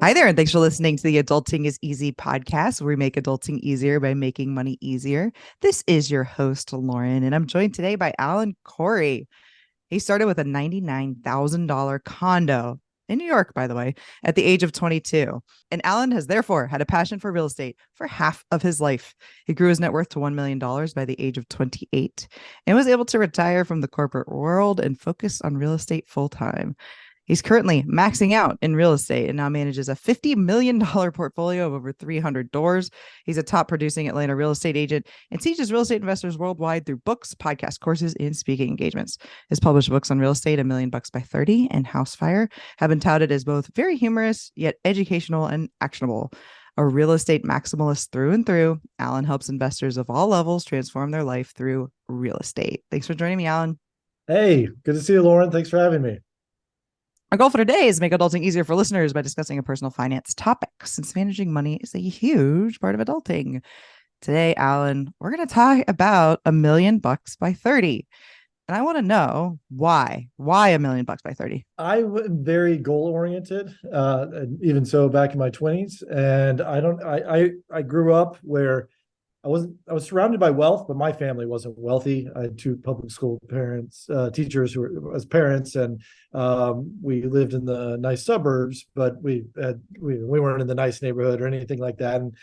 Hi there, and thanks for listening to the Adulting is Easy podcast, where we make adulting easier by making money easier. This is your host, Lauren, and I'm joined today by Alan Corey. He started with a $99,000 condo in New York, by the way, at the age of 22. And Alan has therefore had a passion for real estate for half of his life. He grew his net worth to $1 million by the age of 28 and was able to retire from the corporate world and focus on real estate full time. He's currently maxing out in real estate and now manages a $50 million portfolio of over 300 doors. He's a top producing Atlanta real estate agent and teaches real estate investors worldwide through books, podcast courses, and speaking engagements. His published books on real estate, $1 Million by 30 and Housefire, have been touted as both very humorous, yet educational and actionable. A real estate maximalist through and through, Alan helps investors of all levels transform their life through real estate. Thanks for joining me, Alan. Hey, good to see you, Lauren. Thanks for having me. Our goal for today is to make adulting easier for listeners by discussing a personal finance topic, since managing money is a huge part of adulting. Today, Alan, we're going to talk about $1 million by 30. And I want to know why. Why $1 million by 30? I'm very goal oriented, even so back in my 20s. And I grew up where I was surrounded by wealth, but my family wasn't wealthy. I had two public school parents, teachers who were as parents, and we lived in the nice suburbs, but we weren't in the nice neighborhood or anything like that. And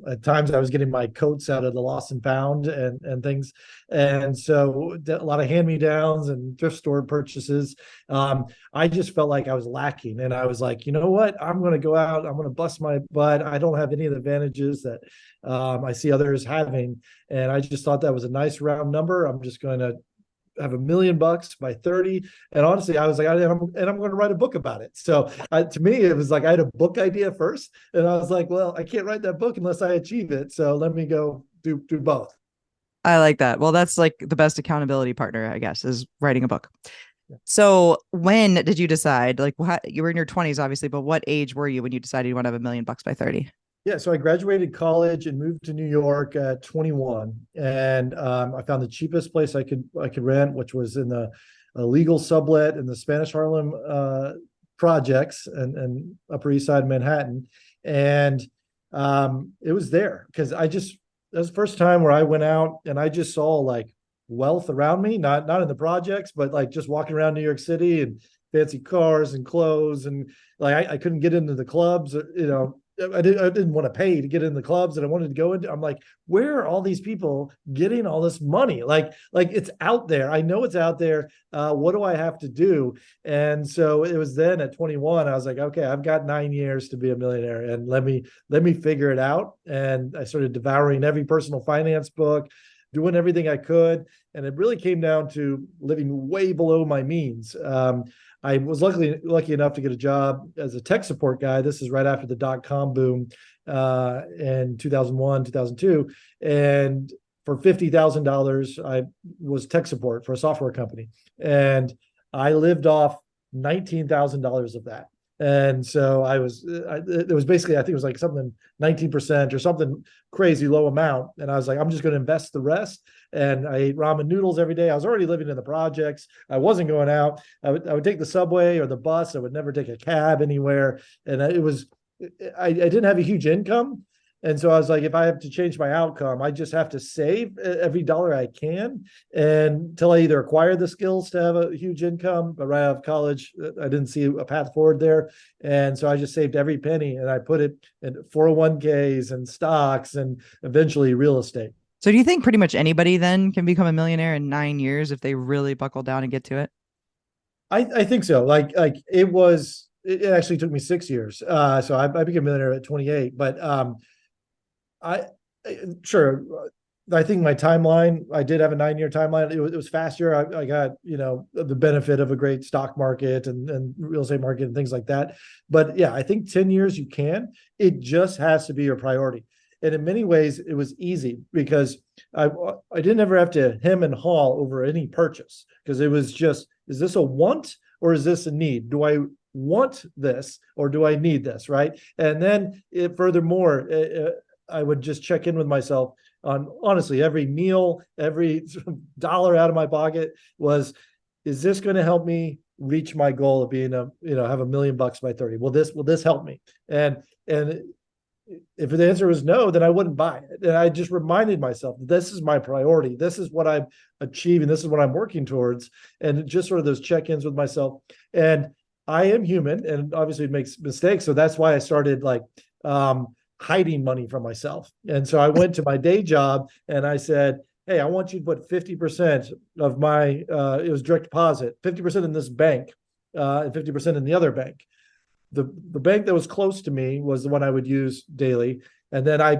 at times I was getting my coats out of the Lost and Found and things, and so a lot of hand-me-downs and thrift store purchases. I just felt like I was lacking, and I was like, you know what? I'm going to go out. I'm going to bust my butt. I don't have any of the advantages that I see others having, and I just thought that was a nice round number. I'm just going to have $1 million by 30. And honestly, I was like, I'm going to write a book about it. So to me, it was like, I had a book idea first. And I was like, well, I can't write that book unless I achieve it. So let me go do both. I like that. Well, that's like the best accountability partner, I guess, is writing a book. So when did you decide, like, you were in your 20s, obviously, but what age were you when you decided you want to have $1 million by 30? Yeah, so I graduated college and moved to New York at 21, and I found the cheapest place I could rent, which was in the legal sublet in the Spanish Harlem projects and Upper East Side of Manhattan, and it was there because that was the first time where I went out and I just saw like wealth around me, not in the projects, but like just walking around New York City and fancy cars and clothes, and like I couldn't get into the clubs, I didn't want to pay to get in the clubs that I wanted to go into. I'm like, where are all these people getting all this money? Like it's out there. I know it's out there. What do I have to do? And so it was then at 21, I was like, okay, I've got 9 years to be a millionaire, and let me figure it out. And I started devouring every personal finance book, doing everything I could. And it really came down to living way below my means. I was lucky enough to get a job as a tech support guy. This is right after the dot-com boom in 2001, 2002. And for $50,000, I was tech support for a software company. And I lived off $19,000 of that. And so it was basically, I think it was like something 19% or something crazy low amount. And I was like, I'm just going to invest the rest. And I ate ramen noodles every day. I was already living in the projects. I wasn't going out. I would take the subway or the bus. I would never take a cab anywhere. And I didn't have a huge income. And so I was like, if I have to change my outcome, I just have to save every dollar I can until I either acquire the skills to have a huge income. But right out of college, I didn't see a path forward there. And so I just saved every penny and I put it in 401ks and stocks and eventually real estate. So do you think pretty much anybody then can become a millionaire in 9 years if they really buckle down and get to it? I think so. Like it actually took me 6 years. So I became a millionaire at 28, but I sure. I think my timeline, I did have a 9 year timeline. It was faster. I got, the benefit of a great stock market and real estate market and things like that. But yeah, I think 10 years you can. It just has to be your priority. And in many ways, it was easy because I didn't ever have to hem and haw over any purchase because it was just, is this a want or is this a need? Do I want this or do I need this? Right. And then furthermore, I would just check in with myself on honestly every meal, every dollar out of my pocket is this going to help me reach my goal of being have $1 million by 30? Will this help me? And if the answer was no, then I wouldn't buy it. And I just reminded myself that this is my priority. This is what I'm achieving. This is what I'm working towards. And just sort of those check-ins with myself. And I am human and obviously makes mistakes. So that's why I started hiding money from myself. And so I went to my day job and I said, hey, I want you to put 50% of my, it was direct deposit, 50% in this bank and 50% in the other bank. The bank that was close to me was the one I would use daily. And then I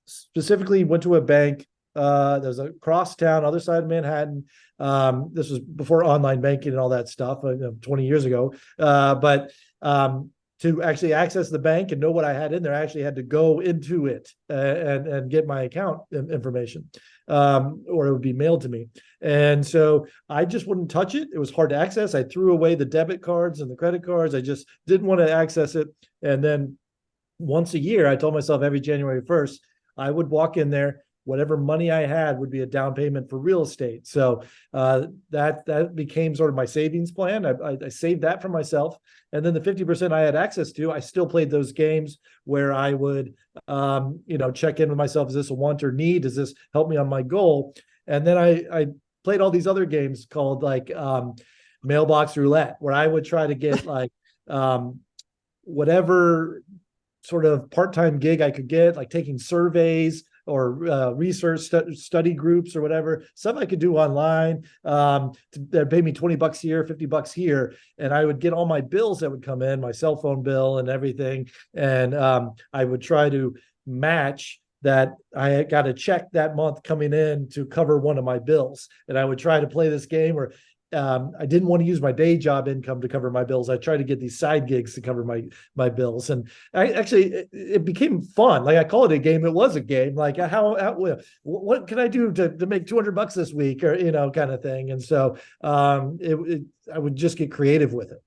specifically went to a bank there's a cross town, other side of Manhattan. This was before online banking and all that stuff, 20 years ago. But to actually access the bank and know what I had in there, I actually had to go into it and get my account information, or it would be mailed to me. And so I just wouldn't touch it. It was hard to access. I threw away the debit cards and the credit cards. I just didn't want to access it. And then once a year, I told myself every January 1st, I would walk in there. Whatever money I had would be a down payment for real estate. So that became sort of my savings plan. I saved that for myself. And then the 50% I had access to, I still played those games where I would, check in with myself. Is this a want or need? Does this help me on my goal? And then I played all these other games called mailbox roulette, where I would try to get whatever sort of part-time gig I could get, like taking surveys or research study groups or whatever, stuff I could do online. They'd pay me $20 here, $50 here. And I would get all my bills that would come in, my cell phone bill and everything. And I would try to match that I got a check that month coming in to cover one of my bills. And I would try to play this game where I didn't want to use my day job income to cover my bills. I tried to get these side gigs to cover my bills, and it became fun. Like I call it a game. It was a game. Like what can I do to make $200 this week, or kind of thing. And so I would just get creative with it.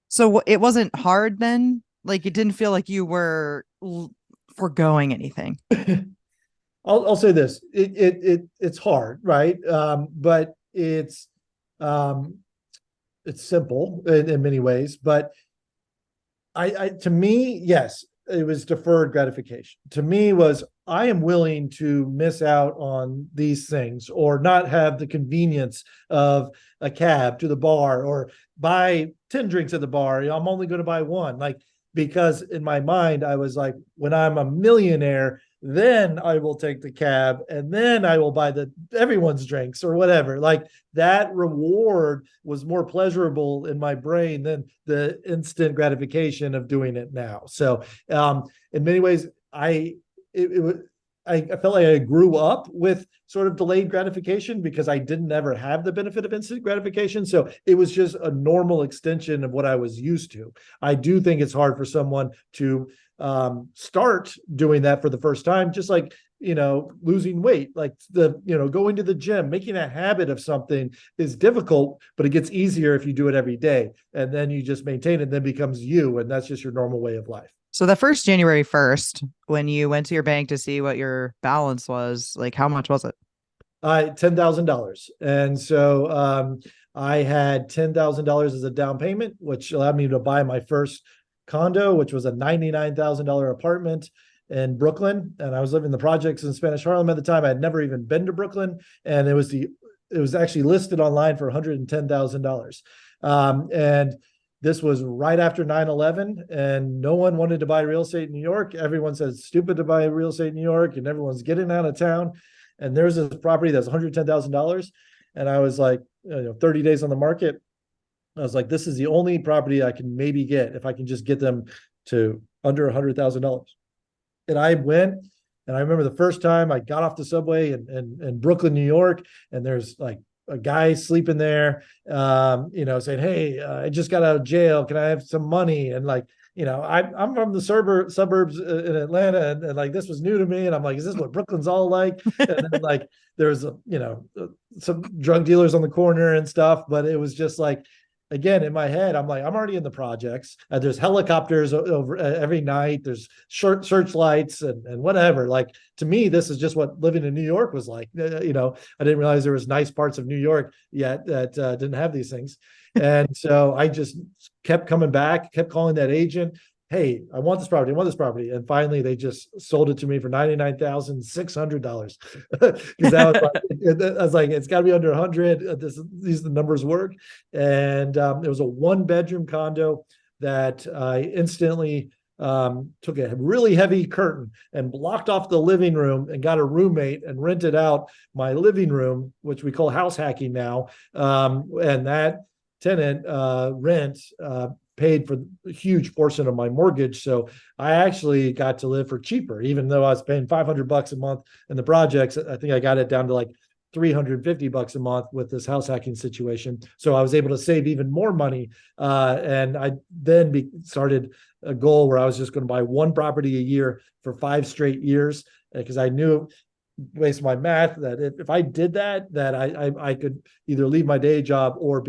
So it wasn't hard then. Like it didn't feel like you were foregoing anything. I'll say this: it's hard, right? But it's simple in many ways, but to me, yes, it was deferred gratification. To me was, I am willing to miss out on these things or not have the convenience of a cab to the bar or buy 10 drinks at the bar. I'm only going to buy one, because in my mind, I was like, when I'm a millionaire, then I will take the cab and then I will buy everyone's drinks or whatever. Like that reward was more pleasurable in my brain than the instant gratification of doing it now. So in many ways, I felt like I grew up with sort of delayed gratification because I didn't ever have the benefit of instant gratification. So it was just a normal extension of what I was used to. I do think it's hard for someone to start doing that for the first time, just like, losing weight, going to the gym, making a habit of something is difficult, but it gets easier if you do it every day. And then you just maintain it, and then becomes you. And that's just your normal way of life. So the first January 1st, when you went to your bank to see what your balance was, like how much was it? $10,000. And so I had $10,000 as a down payment, which allowed me to buy my first condo, which was a $99,000 apartment in Brooklyn. And I was living in the projects in Spanish Harlem at the time. I had never even been to Brooklyn. And it was actually listed online for $110,000. And this was right after 9/11, and no one wanted to buy real estate in New York. Everyone said it's stupid to buy real estate in New York, and everyone's getting out of town. And there's this property that's $110,000. And I was like, 30 days on the market. I was like, this is the only property I can maybe get if I can just get them to under $100,000. And I went, and I remember the first time I got off the subway in Brooklyn, New York, and there's like a guy sleeping there, saying, hey, I just got out of jail. Can I have some money? And I'm from the suburbs in Atlanta, and like this was new to me. And I'm like, is this what Brooklyn's all like? And then there's some drug dealers on the corner and stuff, but it was just like, again, in my head, I'm like, I'm already in the projects. There's helicopters over every night. There's searchlights and whatever. Like, to me, this is just what living in New York was like. I didn't realize there was nice parts of New York yet that didn't have these things. And so I just kept coming back, kept calling that agent. Hey, I want this property. I want this property. And finally, they just sold it to me for $99,600. Because I was like, it's got to be under 100. These the numbers work. And it was a 1-bedroom condo that I instantly took a really heavy curtain and blocked off the living room and got a roommate and rented out my living room, which we call house hacking now. And that tenant rent paid for a huge portion of my mortgage. So I actually got to live for cheaper, even though I was paying $500 a month in the projects. I think I got it down to like $350 a month with this house hacking situation. So I was able to save even more money. And I then started a goal where I was just going to buy one property a year for 5 straight years, because I knew, based on my math, that if I did that, that I could either leave my day job or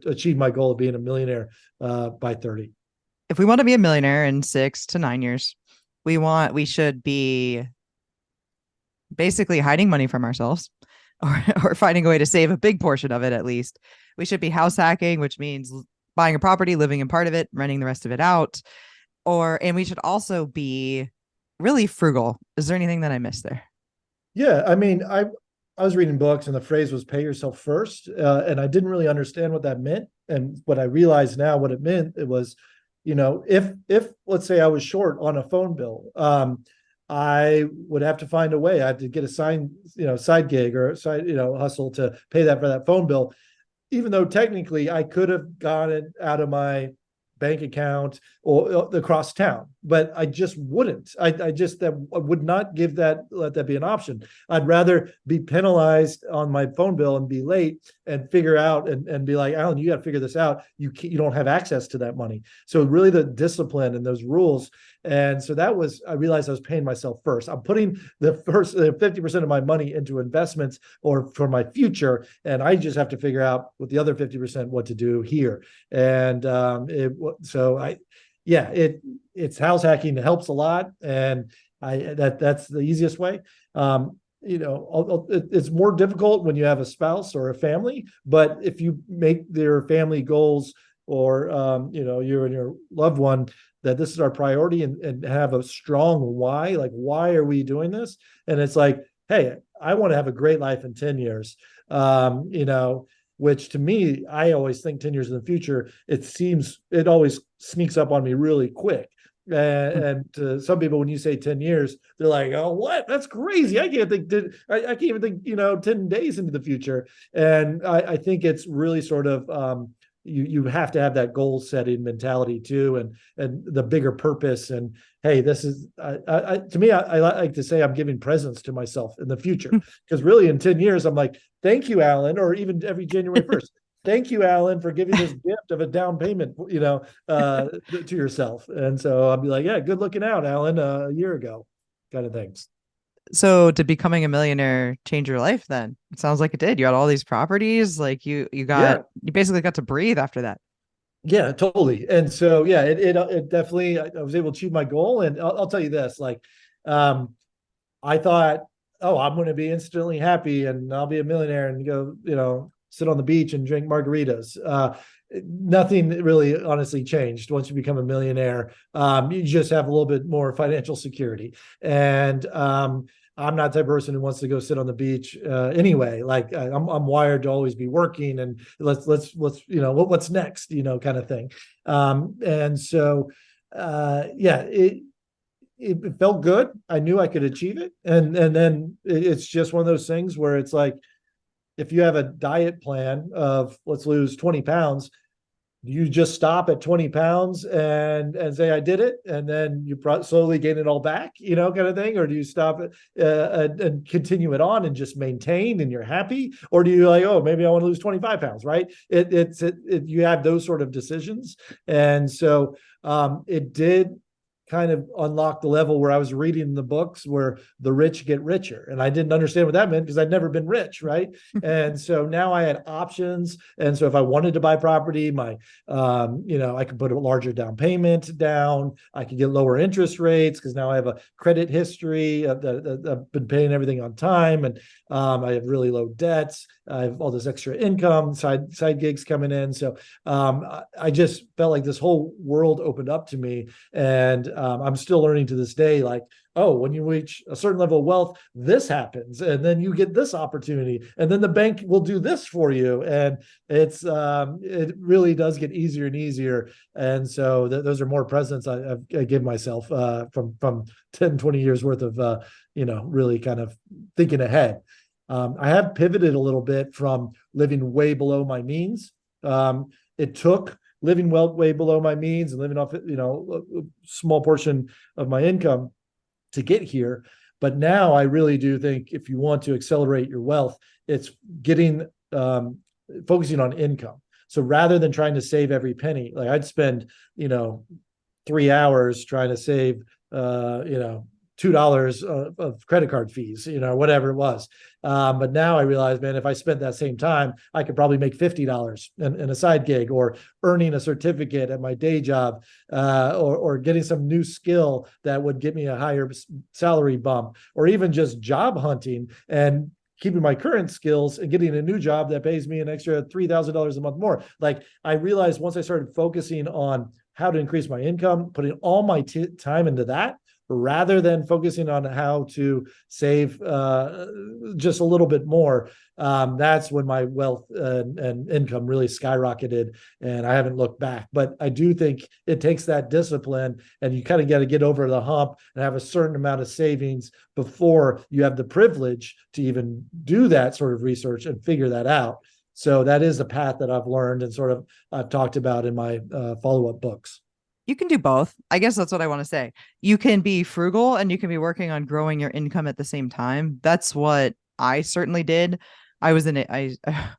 achieve my goal of being a millionaire by 30. If we want to be a millionaire in 6 to 9 years, we should be basically hiding money from ourselves, or finding a way to save a big portion of it at least. We should be house hacking, which means buying a property, living in part of it, renting the rest of it out. And we should also be really frugal. Is there anything that I missed there? Yeah, I mean, I was reading books and the phrase was "pay yourself first," and I didn't really understand what that meant. And what I realize now, what it meant, it was, if let's say I was short on a phone bill, I would have to find a way. I had to get a side gig or side, hustle to pay that for that phone bill, even though technically I could have gotten it out of my bank account or across town, but I just wouldn't. I would not let that be an option. I'd rather be penalized on my phone bill and be late and figure out and be like, Alan, you got to figure this out. You don't have access to that money. So really the discipline and those rules. And so I realized I was paying myself first. I'm putting the first 50% of my money into investments or for my future. And I just have to figure out with the other 50% what to do here. And it's house hacking. It helps a lot. And that's the easiest way. It's more difficult when you have a spouse or a family, but if you make their family goals or, you and your loved one, that this is our priority and have a strong why, like, why are we doing this? And it's like, hey, I want to have a great life in 10 years. Which to me, I always think 10 years in the future, it always sneaks up on me really quick. And to some people, when you say 10 years, they're like, oh, what? That's crazy. I can't even think, 10 days into the future. And I think it's really sort of, you have to have that goal setting mentality too, and the bigger purpose. And hey, this is to me, I like to say I'm giving presents to myself in the future, because really in 10 years I'm like, thank you, Alan, or even every January 1st. Thank you, Alan, for giving this gift of a down payment, to yourself. And so I'll be like, yeah, good looking out, Alan, a year ago, kind of things. So did becoming a millionaire change your life then? It sounds like it did. You had all these properties, like you Yeah. basically got to breathe after that. Yeah, totally. And so, yeah, it definitely, I was able to achieve my goal. And I'll tell you this, like, I thought, oh, I'm going to be instantly happy and I'll be a millionaire and go, sit on the beach and drink margaritas. Nothing really honestly changed once you become a millionaire. You just have a little bit more financial security. And I'm not the type of person who wants to go sit on the beach anyway. Like I'm wired to always be working and let's what's next, kind of thing. And so it felt good. I knew I could achieve it. And then it's just one of those things where it's like, if you have a diet plan of let's lose 20 pounds, you just stop at 20 pounds and say, I did it. And then you slowly gain it all back, kind of thing. Or do you stop it and continue it on and just maintain and you're happy? Or do you like, oh, maybe I want to lose 25 pounds, right? You have those sort of decisions. And so it did kind of unlocked the level where I was reading the books where the rich get richer. And I didn't understand what that meant because I'd never been rich, right? And so now I had options. And so if I wanted to buy property, I could put a larger down payment down. I could get lower interest rates because now I have a credit history. I've been paying everything on time, and I have really low debts. I have all this extra income, side gigs coming in. So I just felt like this whole world opened up to me. And I'm still learning to this day, like, oh, when you reach a certain level of wealth, this happens, and then you get this opportunity, and then the bank will do this for you, and it really does get easier and easier. And so those are more presents I give myself from 10, 20 years worth of really kind of thinking ahead. I have pivoted a little bit from living way below my means. It took living way below my means and living off, a small portion of my income to get here. But now I really do think if you want to accelerate your wealth, it's focusing on income. So rather than trying to save every penny, like I'd spend, 3 hours trying to save, $2 of credit card fees, whatever it was. But now I realize, man, if I spent that same time, I could probably make $50 in a side gig, or earning a certificate at my day job, or getting some new skill that would get me a higher salary bump, or even just job hunting and keeping my current skills and getting a new job that pays me an extra $3,000 a month more. Like I realized once I started focusing on how to increase my income, putting all my time into that, rather than focusing on how to save just a little bit more, that's when my wealth and income really skyrocketed, and I haven't looked back. But I do think it takes that discipline, and you kind of got to get over the hump and have a certain amount of savings before you have the privilege to even do that sort of research and figure that out. So that is the path that I've learned and sort of I've talked about in my follow-up books. You can do both. I guess that's what I want to say. You can be frugal and you can be working on growing your income at the same time. That's what I certainly did. I was in it.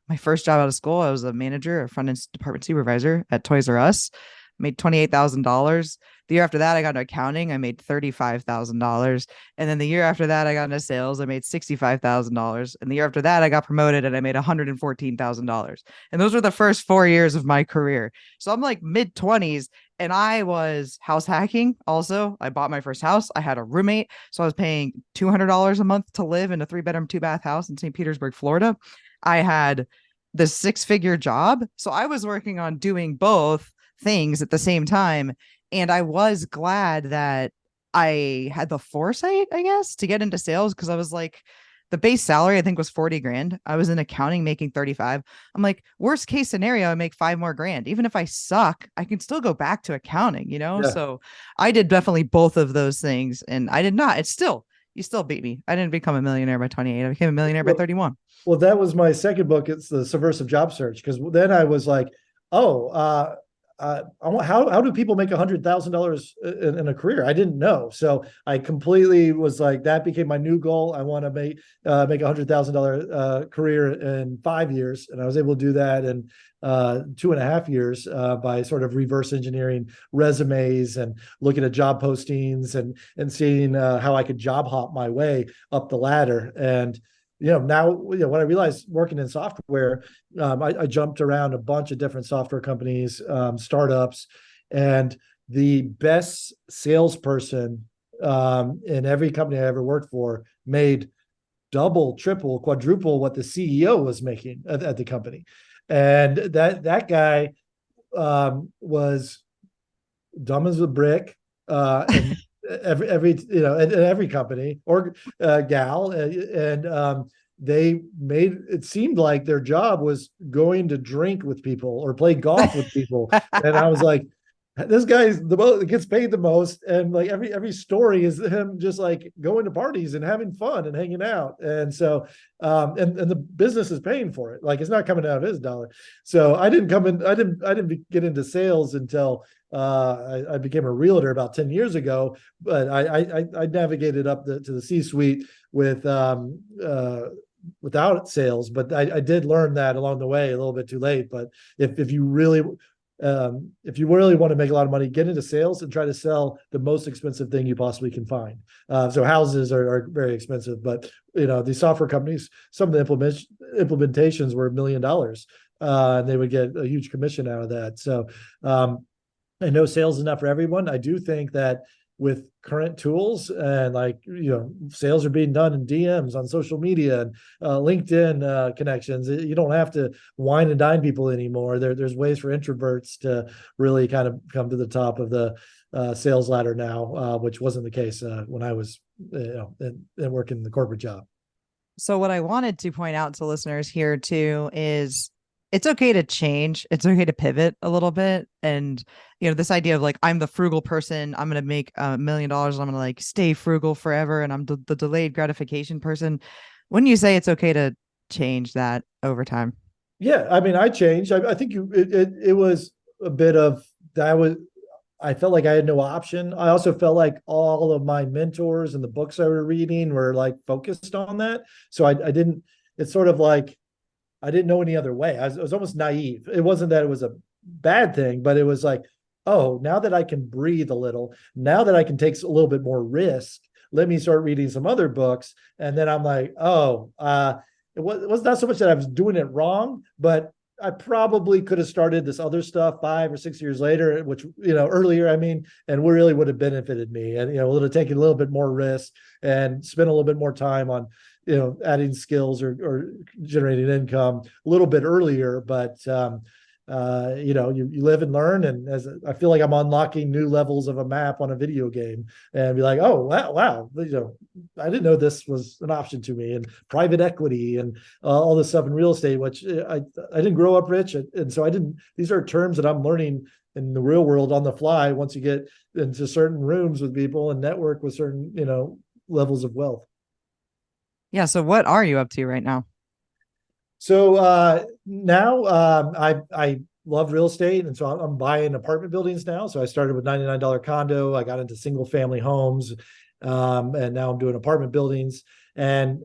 My first job out of school, I was a manager, a front end department supervisor at Toys R Us. Made $28,000. The year after that, I got into accounting. I made $35,000. And then the year after that, I got into sales. I made $65,000. And the year after that, I got promoted and I made $114,000. And those were the first 4 years of my career. So I'm like mid 20s, and I was house hacking. Also, I bought my first house. I had a roommate. So I was paying $200 a month to live in a 3-bedroom, 2-bath house in St. Petersburg, Florida. I had this 6-figure job. So I was working on doing both things at the same time. And I was glad that I had the foresight, I guess, to get into sales, because I was like, the base salary I think was 40 grand. I was in accounting making 35. I'm like, worst case scenario, I make 5 more grand. Even if I suck, I can still go back to accounting, Yeah. So I did definitely both of those things. And I did not. You still beat me. I didn't become a millionaire by 28. I became a millionaire by 31. Well, that was my second book. It's the Subversive Job Search, because then I was like, oh, how do people make $100,000 in a career? I didn't know, so I completely was like, that became my new goal. I want to make $100,000 career in 5 years, and I was able to do that in 2.5 years by sort of reverse engineering resumes and looking at job postings and seeing how I could job hop my way up the ladder. And now, when I realized working in software, I jumped around a bunch of different software companies, startups, and the best salesperson in every company I ever worked for made double, triple, quadruple what the CEO was making at the company. And that guy was dumb as a brick, and every company or gal, and they made it seemed like their job was going to drink with people or play golf with people. And I was like, this guy's the most, gets paid the most, and like every story is him just like going to parties and having fun and hanging out. And so and the business is paying for it, like it's not coming out of his dollar. So I didn't get into sales until I became a realtor about 10 years ago. But I navigated up to the C-suite with without sales. But I did learn that along the way, a little bit too late. But if you really if you really want to make a lot of money, get into sales and try to sell the most expensive thing you possibly can find. So houses are very expensive, but these software companies, some of the implementations were $1 million, and they would get a huge commission out of that. So I know sales is not for everyone. I do think that with current tools and sales are being done in DMs on social media and LinkedIn connections. You don't have to wine and dine people anymore. There's ways for introverts to really kind of come to the top of the sales ladder now, which wasn't the case when I was working the corporate job. So what I wanted to point out to listeners here too is it's okay to change. It's okay to pivot a little bit. And, this idea of like, I'm the frugal person, I'm going to make $1 million. I'm going to like stay frugal forever. And I'm the delayed gratification person. When you say it's okay to change that over time? Yeah. I mean, I changed. I think it was a bit of that I felt like I had no option. I also felt like all of my mentors and the books I were reading were like focused on that. So I didn't, it's sort of like, I didn't know any other way. I was almost naive. It wasn't that it was a bad thing, but it was like, oh, now that I can breathe a little, now that I can take a little bit more risk, let me start reading some other books. And then I'm like, oh, it was not so much that I was doing it wrong, but I probably could have started this other stuff 5 or 6 years later, which, earlier, I mean, and really would have benefited me. And, would have taken a little bit more risk and spent a little bit more time on, adding skills or generating income a little bit earlier. But, you live and learn. And as I feel like I'm unlocking new levels of a map on a video game and be like, oh, wow, I didn't know this was an option to me, and private equity and all this stuff in real estate, which I didn't grow up rich. And so these are terms that I'm learning in the real world on the fly once you get into certain rooms with people and network with certain, levels of wealth. Yeah. So what are you up to right now? So now I love real estate, and so I'm buying apartment buildings now. So I started with $99 condo. I got into single family homes, and now I'm doing apartment buildings. And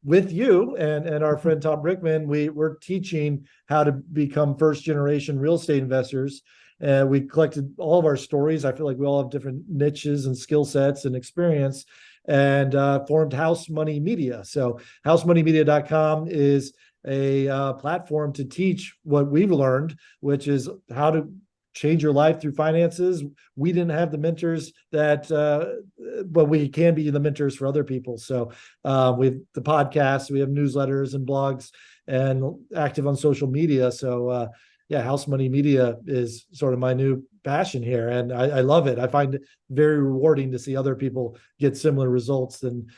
with you and our friend Tom Brickman, we're teaching how to become first generation real estate investors. We collected all of our stories. I feel like we all have different niches and skill sets and experience, and formed House Money Media. So housemoneymedia.com is a platform to teach what we've learned, which is how to change your life through finances. We didn't have the mentors but we can be the mentors for other people. So we have the podcasts, we have newsletters and blogs, and active on social media. So House Money Media is sort of my new passion here, and I love it. I find it very rewarding to see other people get similar results and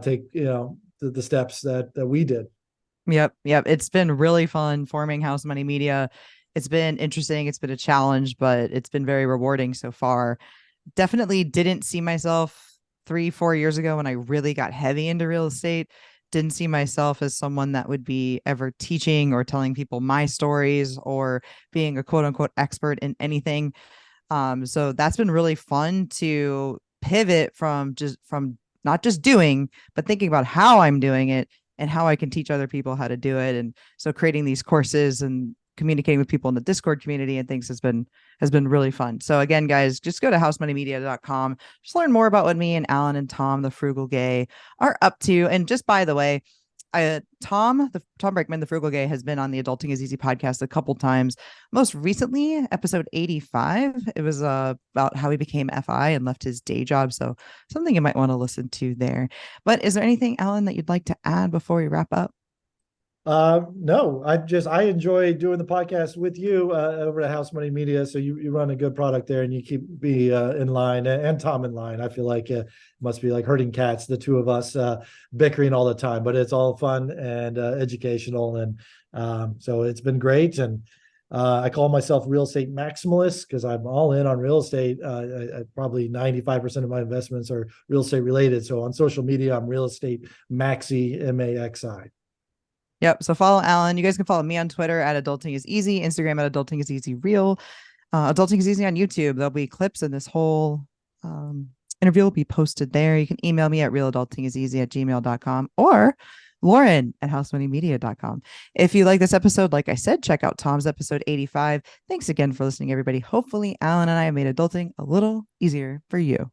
take the steps that we did. Yep. It's been really fun forming House Money Media. It's been interesting. It's been a challenge, but it's been very rewarding so far. Definitely didn't see myself 3-4 years ago when I really got heavy into real estate. Didn't see myself as someone that would be ever teaching or telling people my stories or being a quote unquote expert in anything. So that's been really fun to pivot from not just doing, but thinking about how I'm doing it and how I can teach other people how to do it. And so creating these courses and communicating with people in the Discord community and things has been really fun. So again, guys, just go to housemoneymedia.com. Just learn more about what me and Alan and Tom, the Frugal Gay, are up to. And just by the way, Tom Brickman, the Frugal Gay, has been on the Adulting is Easy podcast a couple times. Most recently, episode 85. It was about how he became FI and left his day job. So something you might want to listen to there. But is there anything, Alan, that you'd like to add before we wrap up? No, I enjoy doing the podcast with you over at House Money Media. So you run a good product there, and you keep me in line, and Tom in line. I feel like it must be like herding cats, the two of us bickering all the time, but it's all fun and educational. And so it's been great. And I call myself real estate maximalist because I'm all in on real estate. Probably 95% of my investments are real estate related. So on social media, I'm real estate maxi, MAXI. Yep. So follow Alan. You guys can follow me on Twitter at Adulting is Easy, Instagram at Adulting is Easy Real. Adulting is Easy on YouTube. There'll be clips, and this whole interview will be posted there. You can email me at realadultingiseasy@gmail.com, or Lauren at housemoneymedia.com. If you like this episode, like I said, check out Tom's episode 85. Thanks again for listening, everybody. Hopefully, Alan and I made adulting a little easier for you.